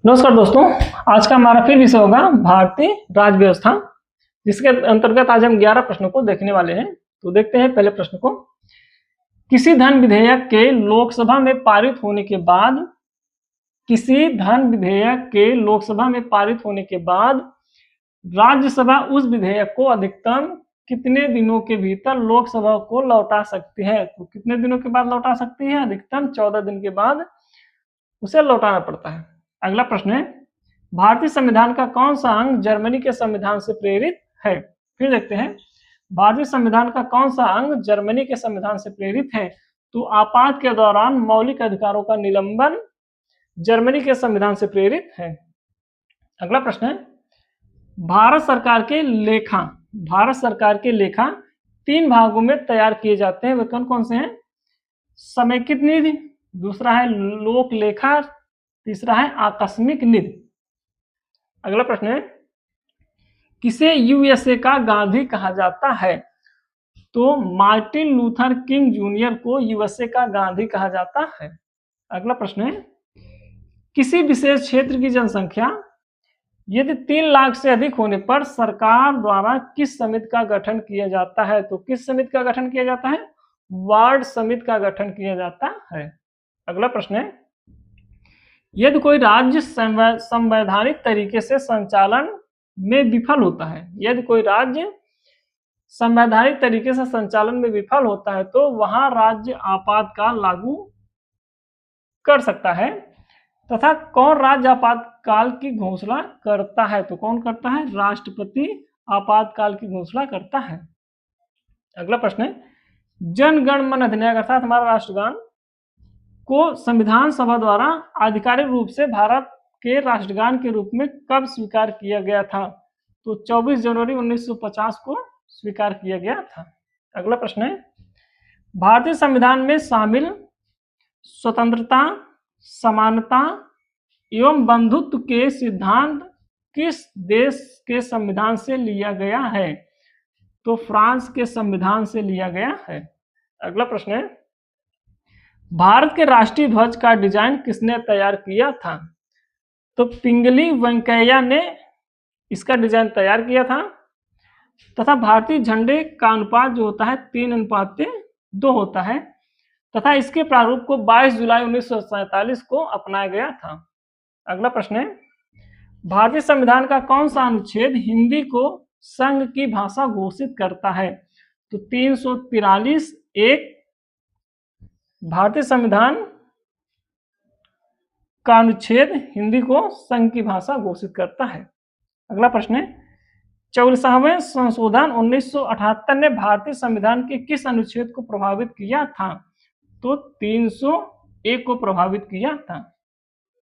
नमस्कार दोस्तों, आज का हमारा फिर विषय होगा भारतीय राज्य व्यवस्था, जिसके अंतर्गत आज हम 11 प्रश्नों को देखने वाले हैं। तो देखते हैं पहले प्रश्न को। किसी धन विधेयक के लोकसभा में पारित होने के बाद राज्यसभा उस विधेयक को अधिकतम कितने दिनों के भीतर लोकसभा को लौटा सकती है? तो कितने दिनों के बाद लौटा सकती है? अधिकतम 14 दिन के बाद उसे लौटाना पड़ता है। अगला प्रश्न है, भारतीय संविधान का कौन सा अंग जर्मनी के संविधान से प्रेरित है? फिर देखते हैं, भारतीय संविधान का कौन सा अंग जर्मनी के संविधान से प्रेरित है? तो आपात के दौरान मौलिक अधिकारों का निलंबन जर्मनी के संविधान से प्रेरित है। अगला प्रश्न है, भारत सरकार के लेखा 3 भागों में तैयार किए जाते हैं। वे कौन कौन से हैं? समेकित निधि, दूसरा है लोक लेखा, तीसरा है आकस्मिक निधि। अगला प्रश्न है, किसे यूएसए का गांधी कहा जाता है? तो मार्टिन लूथर किंग जूनियर को यूएसए का गांधी कहा जाता है। अगला प्रश्न है, किसी विशेष क्षेत्र की जनसंख्या यदि 3 लाख से अधिक होने पर सरकार द्वारा किस समिति का गठन किया जाता है? तो किस समिति का गठन किया जाता है? वार्ड समिति का गठन किया जाता है। अगला प्रश्न है, यदि कोई राज्य संवैधानिक तरीके से संचालन में विफल होता है, तो वहां राज्य आपातकाल लागू कर सकता है। तथा कौन राज्य आपातकाल की घोषणा करता है? तो कौन करता है? राष्ट्रपति आपातकाल की घोषणा करता है। अगला प्रश्न है, जन गण मन अधिनियम अर्थात हमारा राष्ट्रगान को संविधान सभा द्वारा आधिकारिक रूप से भारत के राष्ट्रगान के रूप में कब स्वीकार किया गया था? तो 24 जनवरी 1950 को स्वीकार किया गया था। अगला प्रश्न है, भारतीय संविधान में शामिल स्वतंत्रता, समानता एवं बंधुत्व के सिद्धांत किस देश के संविधान से लिया गया है? तो फ्रांस के संविधान से लिया गया है। अगला प्रश्न है, भारत के राष्ट्रीय ध्वज का डिजाइन किसने तैयार किया था? तो पिंगली वेंकैया ने इसका डिजाइन तैयार किया था। तथा भारतीय झंडे का अनुपात जो होता है 3:2 होता है। तथा इसके प्रारूप को 22 जुलाई 1947 को अपनाया गया था। अगला प्रश्न है, भारतीय संविधान का कौन सा अनुच्छेद हिंदी को संघ की भाषा घोषित करता है? तो 343(1) भारतीय संविधान का अनुच्छेद हिंदी को संघ की भाषा घोषित करता है। अगला प्रश्न है, 44वें संशोधन 1978 ने भारतीय संविधान के किस अनुच्छेद को प्रभावित किया था? तो 301 को प्रभावित किया था।